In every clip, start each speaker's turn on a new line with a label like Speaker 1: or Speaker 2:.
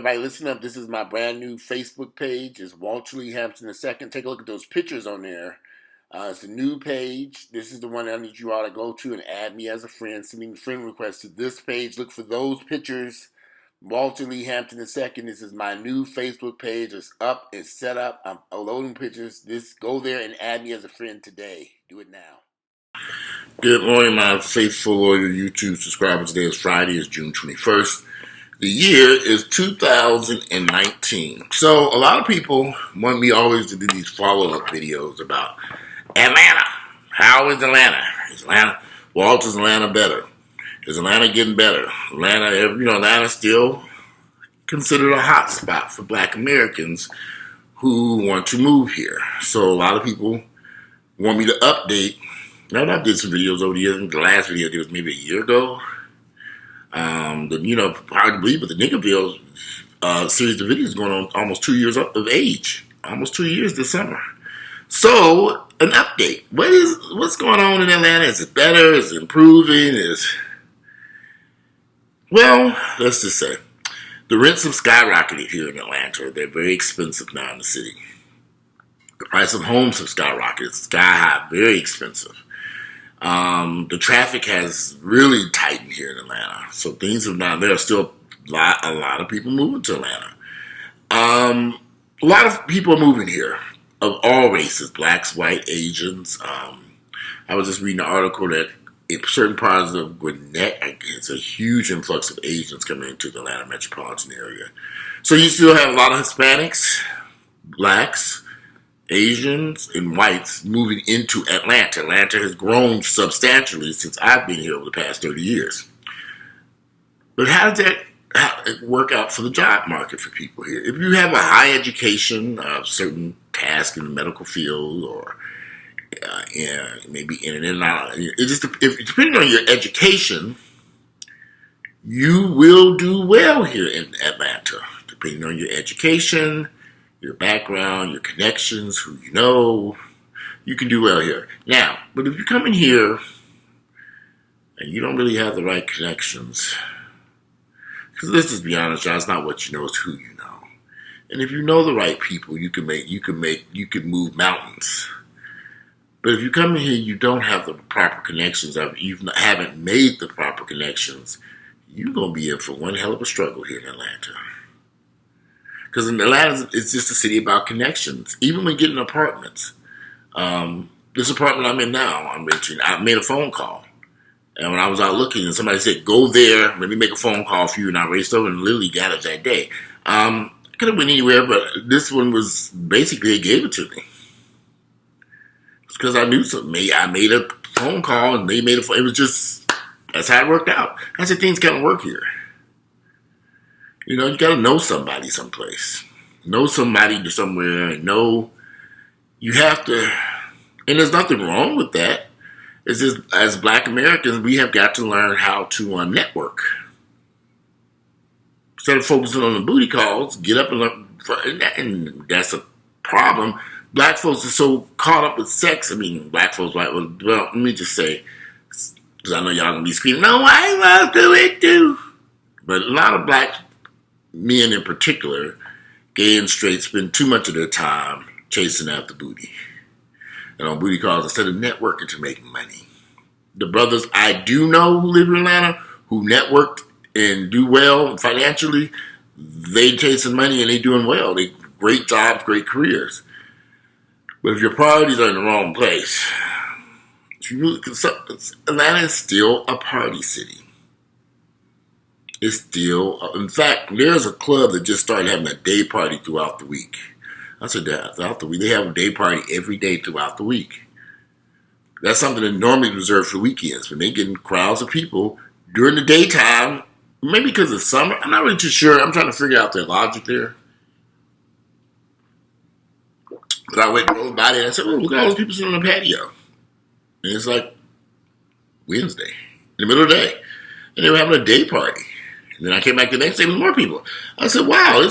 Speaker 1: everybody, listen up. This is my brand new Facebook page. It's Walter Lee Hampton II. Take a look at those pictures on there. It's a new page. This is the one I need you all to go to and add me as a friend. Send me a friend request to this page. Look for those pictures. Walter Lee Hampton II. This is my new Facebook page. It's up. It's set up. I'm loading pictures. Go there and add me as a friend today. Do it now. Good morning, my faithful loyal YouTube subscribers. Today is Friday. It's June 21st. The year is 2019. So a lot of people want me always to do these follow-up videos about Atlanta. How is Atlanta? Is Atlanta better? Is Atlanta getting better? Atlanta's still considered a hot spot for Black Americans who want to move here. So a lot of people want me to update. Now, I did some videos over the years. I think the last video I did was maybe a year ago. Hard to believe, but the Niggerville series of videos going on almost 2 years of age. Almost 2 years this summer. So, an update. What's going on in Atlanta? Is it better? Is it improving? Well, let's just say, the rents have skyrocketed here in Atlanta. They're very expensive now in the city. The price of homes have skyrocketed. Sky high, very expensive. The traffic has really tightened here in Atlanta. So things have not, there are still a lot of people moving to Atlanta. A lot of people are moving here of all races, blacks, white, Asians. I was just reading an article that in certain parts of Gwinnett, it's a huge influx of Asians coming into the Atlanta metropolitan area. So you still have a lot of Hispanics, blacks, Asians, and whites moving into Atlanta. Atlanta has grown substantially since I've been here over the past 30 years. But how does that work out for the job market for people here? If you have a high education of certain tasks in the medical field or maybe in and out, depending on your education, you will do well here in Atlanta, depending on your education, your background, your connections, who you know, you can do well here. Now, but if you come in here and you don't really have the right connections, because let's just be honest, y'all, it's not what you know, it's who you know. And if you know the right people, you can move mountains. But if you come in here, you don't have the proper connections, you haven't made the proper connections, you're going to be in for one hell of a struggle here in Atlanta. Because in Atlanta, it's just a city about connections. Even when getting apartments. This apartment I'm in now, I made a phone call. And when I was out looking, and somebody said, go there, let me make a phone call for you. And I raced over and literally got it that day. I could have went anywhere, but this one was basically, they gave it to me. It's because I knew something. I made a phone call, and they made a phone. It was just, that's how it worked out. That's how things kind of work here. You know, you got to know somebody someplace. Know somebody somewhere. And you have to, and there's nothing wrong with that. It's just, as Black Americans, we have got to learn how to network. Instead of focusing on the booty calls, get up and learn. And that's a problem. Black folks are so caught up with sex. I mean, black folks, well, let me just say, because I know y'all going to be screaming, no, I love do it too. But a lot of black men in particular, gay and straight, spend too much of their time chasing after booty. And on booty calls instead of networking to make money. The brothers I do know who live in Atlanta, who networked and do well financially, they chasing money and they doing well. They great jobs, great careers. But if your priorities are in the wrong place, Atlanta is still a party city. It's still, in fact, there's a club that just started having a day party throughout the week. I said that, throughout the week. They have a day party every day throughout the week. That's something that normally reserved for weekends, when they get crowds of people during the daytime, maybe because it's summer. I'm not really too sure. I'm trying to figure out their logic there. But I went and rode by there and I said, oh, look at all those people sitting on the patio. And it's like Wednesday, in the middle of the day. And they were having a day party. And then I came back the next day with more people. I said, wow,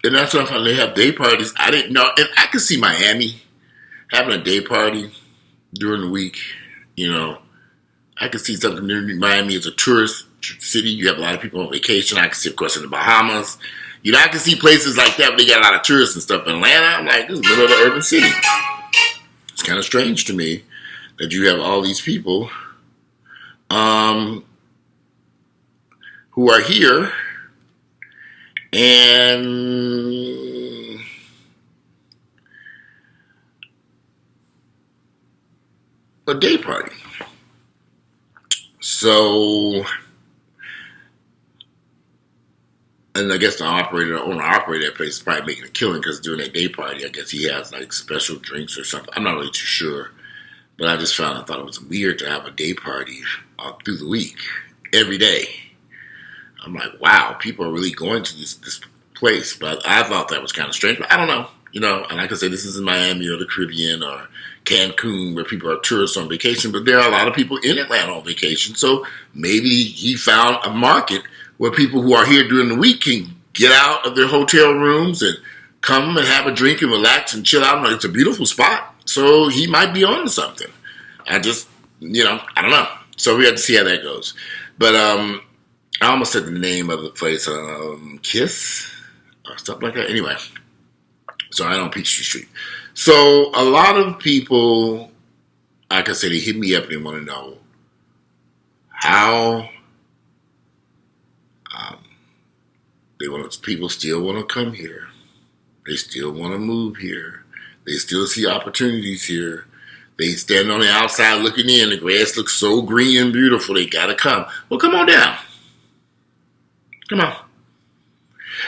Speaker 1: and that's what I'm talking, they have day parties. I didn't know, and I could see Miami having a day party during the week. You know, I could see something in Miami as a tourist city. You have a lot of people on vacation. I could see, of course, in the Bahamas. You know, I can see places like that where they got a lot of tourists and stuff. In Atlanta, I'm like, this is the middle of the urban city. It's kind of strange to me that you have all these people who are here and a day party. So, and I guess the owner operator that place is probably making a killing because during that day party, I guess he has like special drinks or something. I'm not really too sure, but I thought it was weird to have a day party through the week, every day. I'm like, wow, people are really going to this place. But I thought that was kind of strange. But I don't know, you know. And like I said, this is in Miami or the Caribbean or Cancun where people are tourists on vacation. But there are a lot of people in Atlanta on vacation. So maybe he found a market where people who are here during the week can get out of their hotel rooms and come and have a drink and relax and chill out. It's a beautiful spot. So he might be on to something. I don't know. So we have to see how that goes. But I almost said the name of the place, Kiss or something like that. Anyway, so I on Peachtree Street. So a lot of people, like I said, they hit me up and they want to know how people still want to come here. They still want to move here. They still see opportunities here. They stand on the outside looking in. The grass looks so green and beautiful. They got to come. Well, come on down. Come on.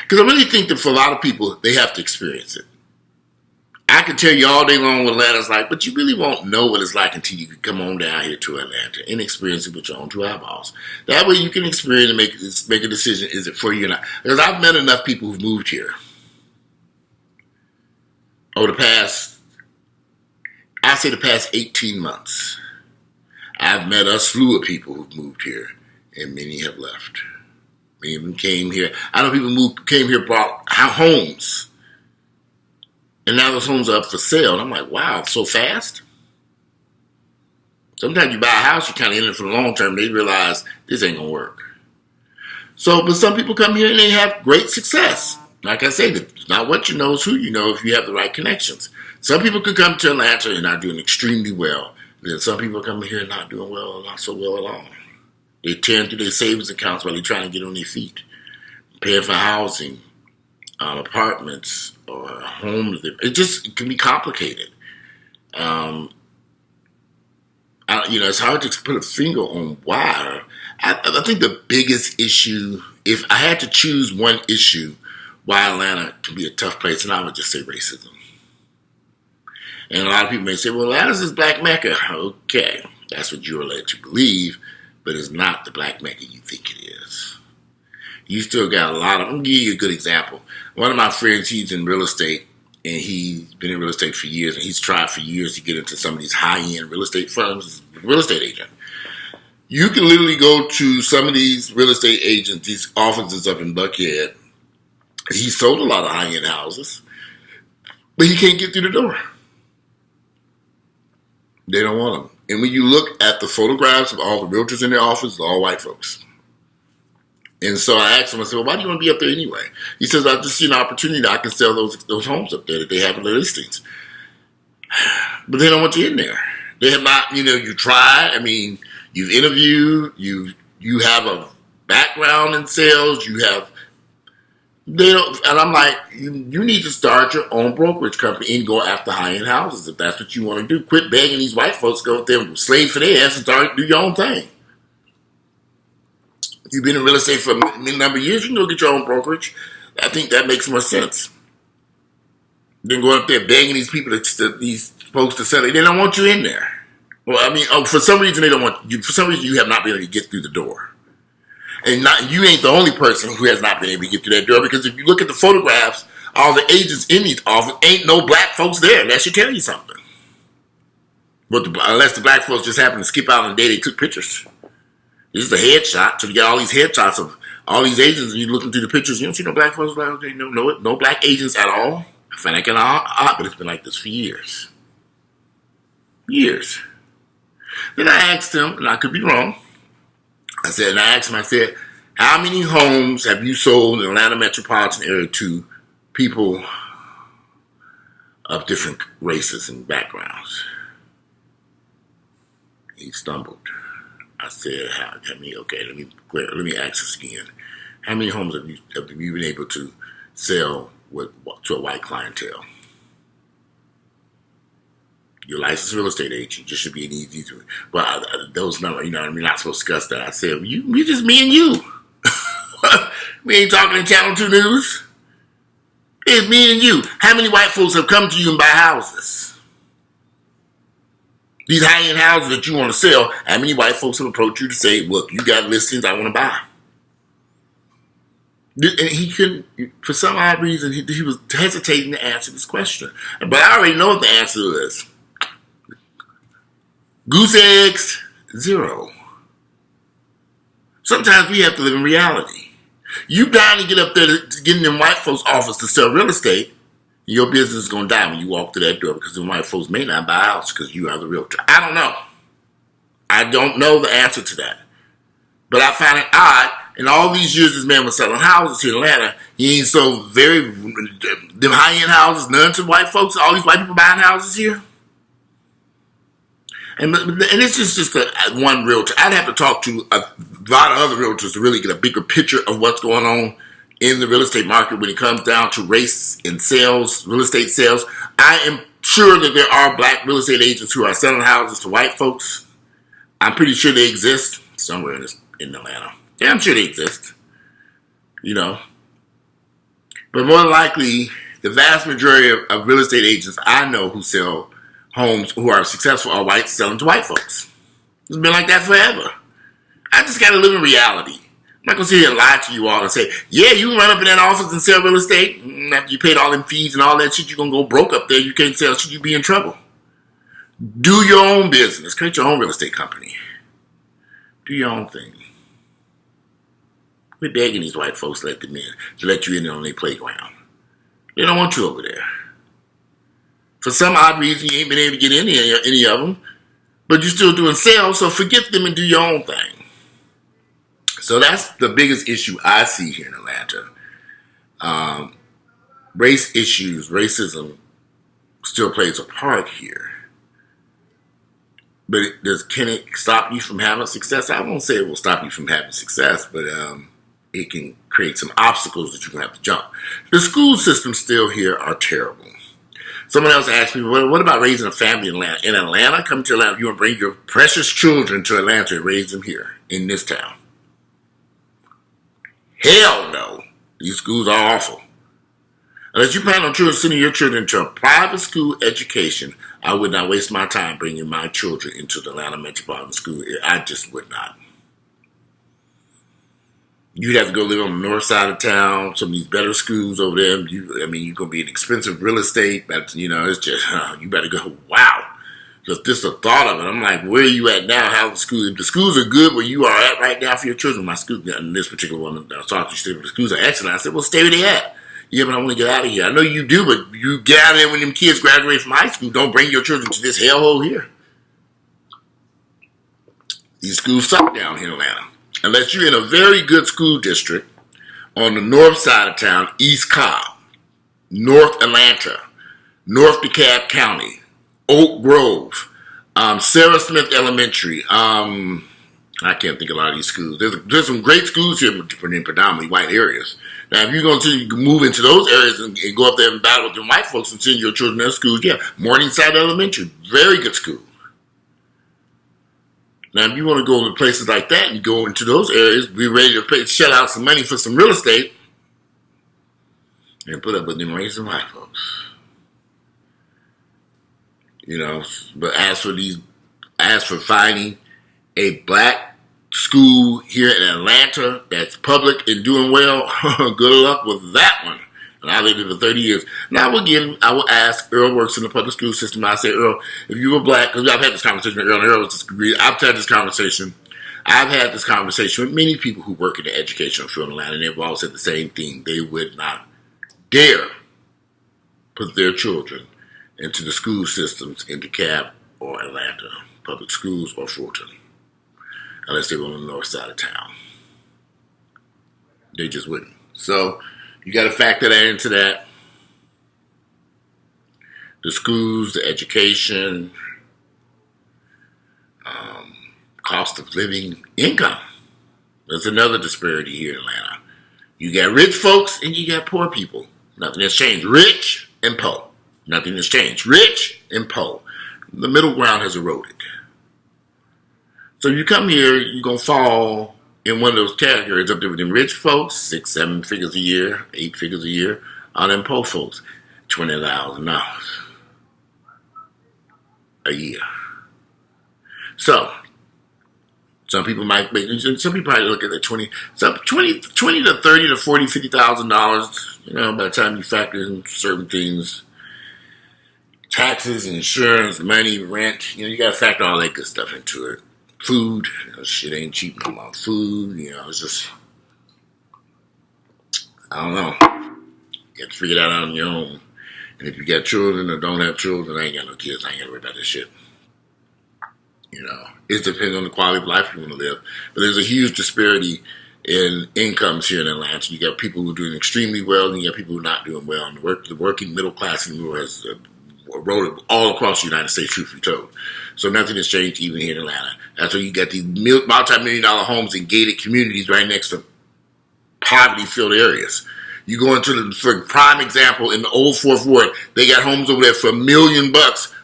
Speaker 1: Because I really think that for a lot of people, they have to experience it. I can tell you all day long what Atlanta's like, but you really won't know what it's like until you can come on down here to Atlanta and experience it with your own two eyeballs. That way you can experience and make a decision, is it for you or not? Because I've met enough people who've moved here over the past 18 months. I've met a slew of people who've moved here, and many have left. Many of them came here. I know people came here, bought homes, and now those homes are up for sale. And I'm like, wow, so fast? Sometimes you buy a house, you kind of in it for the long term. They realize this ain't going to work. So, but some people come here and they have great success. Like I said, it's not what you know, it's who you know if you have the right connections. Some people can come to Atlanta and are doing extremely well. And then some people come here and not doing well or not so well at all. They tear through their savings accounts while they're trying to get on their feet. Paying for housing, apartments, or a home. It can be complicated. It's hard to put a finger on why. I think the biggest issue, if I had to choose one issue why Atlanta can be a tough place, and I would just say racism. And a lot of people may say, well, Atlanta's this black Mecca. Okay, that's what you're led to believe, but it's not the black Mecca you think it is. You still got I'm going to give you a good example. One of my friends, he's in real estate, and he's been in real estate for years, and he's tried for years to get into some of these high-end real estate firms. He's a real estate agent. You can literally go to some of these real estate agents, these offices up in Buckhead. He sold a lot of high-end houses, but he can't get through the door. They don't want him. And when you look at the photographs of all the realtors in their office, they're all white folks. And so I asked him, I said, well, why do you want to be up there anyway? He says, I just see an opportunity that I can sell those homes up there that they have in their listings. But they don't want you in there. They have not, you tried. I mean, you've interviewed, you have a background in sales, they don't, and I'm like, you need to start your own brokerage company and go after high-end houses if that's what you want to do. Quit begging these white folks to go up there and slave for their ass and start do your own thing. If you've been in real estate for a number of years, you can go get your own brokerage. I think that makes more sense than going up there begging these people, these folks to sell it. They don't want you in there. Well, I mean, for some reason they don't want you. For some reason you have not been able to get through the door. And you ain't the only person who has not been able to get through that door, because if you look at the photographs, all the agents in these offices, ain't no black folks there. That should tell you something. But unless the black folks just happen to skip out on the day they took pictures. This is a headshot. So you got all these headshots of all these agents, and you're looking through the pictures. You don't see no black folks. No black agents at all. I find that kind of odd, but it's been like this for years. Years. Then I asked him, and I could be wrong, I said, How many homes have you sold in the Atlanta metropolitan area to people of different races and backgrounds? He stumbled. I said, how many? Okay, let me ask this again. How many homes have you been able to sell to a white clientele? You're a licensed real estate agent. Just should be an easy. But those numbers, you know, we're not supposed to discuss that. I said, we just me and you. We ain't talking in Channel 2 News. It's me and you. How many white folks have come to you and buy houses? These high-end houses that you want to sell, how many white folks have approached you to say, look, you got listings I want to buy? And he couldn't, for some odd reason, he was hesitating to answer this question. But I already know what the answer is. Goose eggs, 0. Sometimes we have to live in reality. You dying to get up there to get in them white folks' office to sell real estate, your business is going to die when you walk through that door because the white folks may not buy a house because you are the realtor. I don't know. I don't know the answer to that. But I find it odd. In all these years this man was selling houses here in Atlanta, he ain't sold them high-end houses, none to white folks, all these white people buying houses here. And it's just one realtor. I'd have to talk to a lot of other realtors to really get a bigger picture of what's going on in the real estate market when it comes down to race and sales, real estate sales. I am sure that there are black real estate agents who are selling houses to white folks. I'm pretty sure they exist somewhere in Atlanta. Yeah, I'm sure they exist. You know. But more than likely, the vast majority of real estate agents I know who sell homes who are successful are white selling to white folks. It's been like that forever. I just got to live in reality. I'm not going to sit here and lie to you all and say, yeah, you can run up in that office and sell real estate. And after you paid all them fees and all that shit, you're going to go broke up there. You can't sell shit, you be in trouble. Do your own business. Create your own real estate company. Do your own thing. Quit begging these white folks to let them in, to let you in on their playground. They don't want you over there. For some odd reason, you ain't been able to get any of them, but you're still doing sales, so forget them and do your own thing. So that's the biggest issue I see here in Atlanta. Race issues, racism still plays a part here. But can it stop you from having success? I won't say it will stop you from having success, but it can create some obstacles that you're going to have to jump. The school systems still here are terrible. Someone else asked me, what about raising a family in Atlanta? In Atlanta, come to Atlanta, you want to bring your precious children to Atlanta and raise them here in this town. Hell no. These schools are awful. Unless you plan on sending your children to a private school education, I would not waste my time bringing my children into the Atlanta Metropolitan School. I just would not. You'd have to go live on the north side of town, some of these better schools over there. You're going to be in expensive real estate. But, it's just, you better go, wow. Just the thought of it. I'm like, where are you at now? How the schools? If the schools are good where you are at right now for your children, my school, in this particular one, I was talking to you, the schools are excellent. I said, well, stay where they at. Yeah, but I want to get out of here. I know you do, but you get out of there when them kids graduate from high school. Don't bring your children to this hellhole here. These schools suck down here in Atlanta. Unless you're in a very good school district on the north side of town, East Cobb, North Atlanta, North DeKalb County, Oak Grove, Sarah Smith Elementary. I can't think of a lot of these schools. There's some great schools here in predominantly white areas. Now, if you're going to move into those areas and go up there and battle with the white folks and send your children to schools, yeah, Morningside Elementary, very good school. Now, if you want to go to places like that and go into those areas, be ready to shell out some money for some real estate and put up with them racist white folks. But as for finding a black school here in Atlanta that's public and doing well, good luck with that one. And I lived here for 30 years. Now, I will ask, Earl works in the public school system. I say, Earl, if you were black, because I've had this conversation with Earl, and Earl was disagreed. I've had this conversation with many people who work in the educational field in Atlanta, and they've all said the same thing. They would not dare put their children into the school systems in DeKalb or Atlanta, public schools or Fulton, unless they were on the north side of town. They just wouldn't. So you got to factor that into that. The schools, the education, cost of living, income. There's another disparity here in Atlanta. You got rich folks and you got poor people. Nothing has changed. Rich and poor. Nothing has changed. Rich and poor. The middle ground has eroded. So you come here, you're going to fall in one of those categories up there with them rich folks, 6, 7 figures a year, 8 figures a year. All them poor folks, $20,000 a year. So, some people might make, some people probably look at the 20 to 30 to 40, $50,000, by the time you factor in certain things, taxes, insurance, money, rent, you got to factor all that good stuff into it. Food, shit ain't cheap no more. Food, it's just, I don't know. You have to figure that out on your own. And if you got children or don't have children, I ain't got no kids, I ain't got to worry about this shit. It depends on the quality of life you want to live. But there's a huge disparity in incomes here in Atlanta. You got people who are doing extremely well, and you got people who are not doing well. And the working middle class in the world has eroded all across the United States, truth be told. So nothing has changed even here in Atlanta. That's why you got these multi-million-dollar homes in gated communities right next to poverty-filled areas. You go into for prime example, in the old Fourth Ward, they got homes over there for $1 million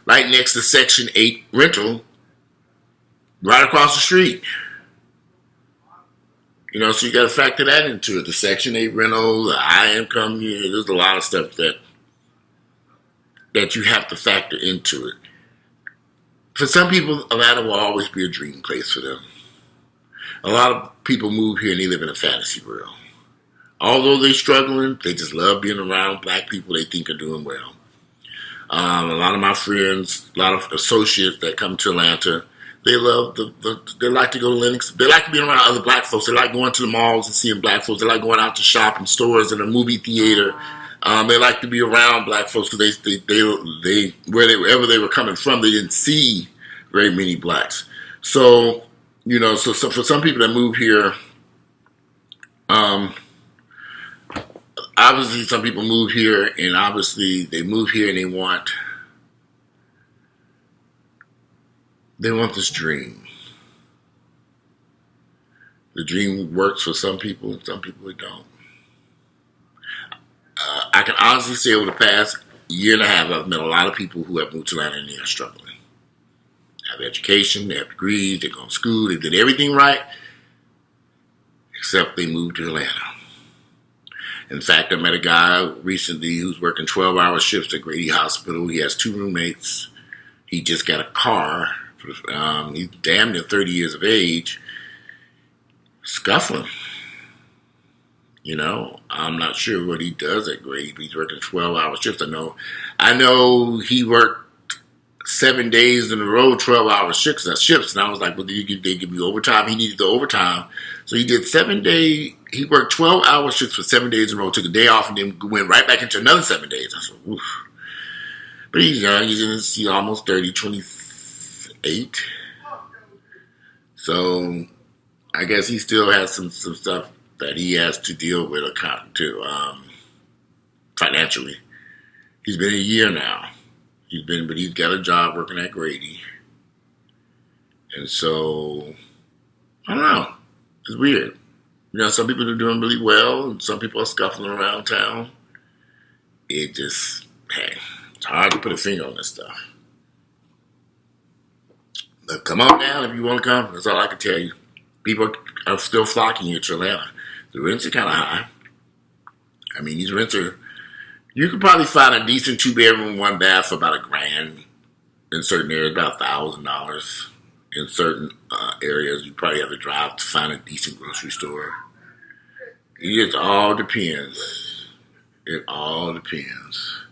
Speaker 1: right next to Section 8 rental, right across the street. So you got to factor that into it. The Section 8 rental, the high income, there's a lot of stuff that you have to factor into it. For some people, Atlanta will always be a dream place for them. A lot of people move here and they live in a fantasy world. Although they're struggling, they just love being around black people they think are doing well. A lot of my friends, a lot of associates that come to Atlanta, they love they like to go to Lenox. They like to be around other black folks. They like going to the malls and seeing black folks. They like going out to shop in stores and a movie theater. They like to be around black folks because they wherever they were coming from, they didn't see very many blacks. So so for some people that move here, obviously some people move here, and obviously they move here and they want this dream. The dream works for some people, and some people it don't. I can honestly say over the past year and a half, I've met a lot of people who have moved to Atlanta and they are struggling. They have education, they have degrees, they go to school, they did everything right, except they moved to Atlanta. In fact, I met a guy recently who's working 12-hour shifts at Grady Hospital. He has 2 roommates. He just got a car. He's damn near 30 years of age. Scuffling. I'm not sure what he does at Grady, but he's working 12-hour shifts. I know he worked 7 days in a row, 12-hour shifts, and I was like, well, they give me overtime? He needed the overtime. So he did 7 days. He worked 12-hour shifts for 7 days in a row, took a day off, and then went right back into another 7 days. I said, oof. But he's young. He's almost 30, 28. So I guess he still has some stuff that he has to deal with financially. He's been a year now. But he's got a job working at Grady. And so, I don't know. It's weird. Some people are doing really well, and some people are scuffling around town. It's hard to put a finger on this stuff. But come on down if you want to come. That's all I can tell you. People are still flocking here to Atlanta. The rents are kind of high. These rents are... You could probably find a decent 2-bedroom, 1-bath for about $1,000 in certain areas, about $1,000. In certain areas, you probably have to drive to find a decent grocery store. It just all depends. It all depends.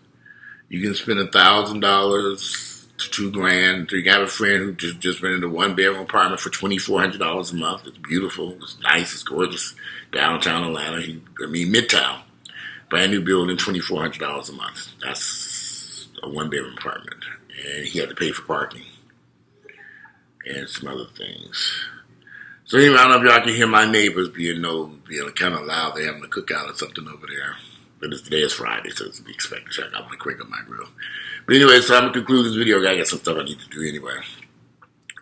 Speaker 1: You can spend $1,000 to $2,000. You got a friend who just rented a 1-bedroom apartment for $2,400 a month. It's beautiful. It's nice. It's gorgeous. Downtown Atlanta. Midtown. Brand new building, $2,400 a month. That's a 1-bedroom apartment. And he had to pay for parking and some other things. So anyway, I don't know if y'all can hear my neighbors being kind of loud. They're having a cookout or something over there. But today is Friday, so it's to be expected. So I want to crank up my grill. But anyway, so I'm going to conclude this video. I got some stuff I need to do anyway.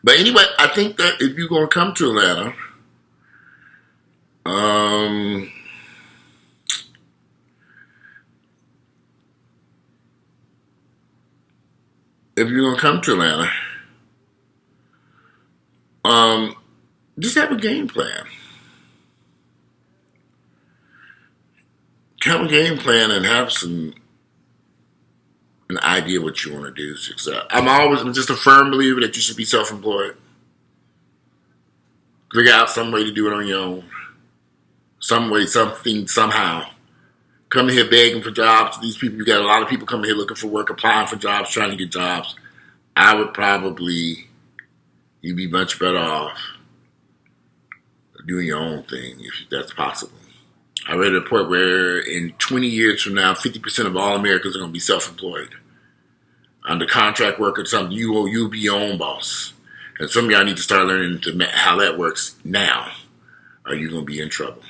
Speaker 1: But anyway, I think that if you're going to come to Atlanta, just have a game plan. Have a game plan and have an idea what you want to do. I'm just a firm believer that you should be self-employed. Figure out some way to do it on your own. Some way, something, somehow. Come here begging for jobs. These people, you got a lot of people coming here looking for work, applying for jobs, trying to get jobs. I would probably, you'd be much better off doing your own thing if that's possible. I read a report where in 20 years from now, 50% of all Americans are going to be self-employed. Under contract work or something, you'll be your own boss. And some of y'all need to start learning how that works now, or you're going to be in trouble.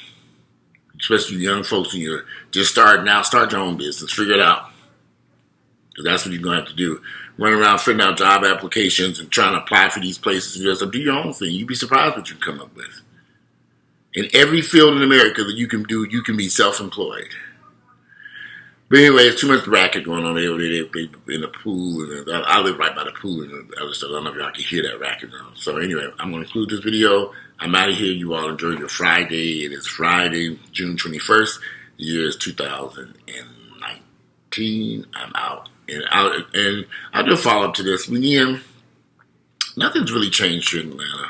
Speaker 1: Especially young folks, when you're just starting out, start your own business. Figure it out. Because that's what you're going to have to do. Run around filling out job applications and trying to apply for these places. And just do your own thing. You'd be surprised what you can come up with. In every field in America that you can do, you can be self-employed. But anyway, it's too much racket going on. They in the pool. And I live right by the pool and the other stuff. I don't know if y'all can hear that racket now. So anyway, I'm going to conclude this video. I'm out of here. You all enjoy your Friday. It is Friday, June 21st. The year is 2019. I'm out. And I'll do a follow-up to this. Again, nothing's really changed here in Atlanta.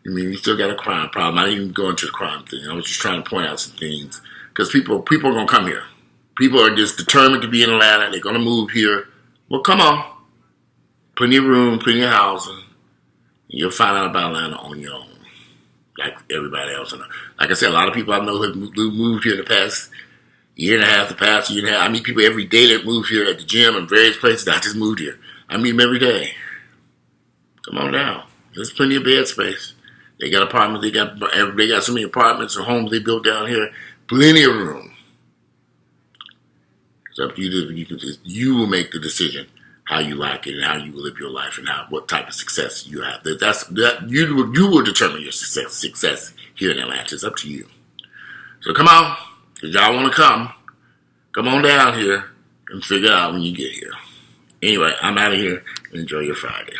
Speaker 1: I mean, we still got a crime problem. I didn't even go into the crime thing. I was just trying to point out some things. Because people are going to come here. People are just determined to be in Atlanta. They're going to move here. Well, come on. Plenty of room, plenty of housing. You'll find out about Atlanta on your own. Like everybody else. Like I said, a lot of people I know who moved here in the past year and a half, I meet people every day that move here at the gym and various places. I just moved here. I meet them every day. Come on down. There's plenty of bed space. They got apartments. They got so many apartments and homes they built down here. Plenty of room. It's up to you. You will make the decision how you like it and how you will live your life and what type of success you have. You will determine your success here in Atlanta. It's up to you. So come on, if y'all want to come on down here and figure it out when you get here. Anyway, I'm out of here. Enjoy your Friday.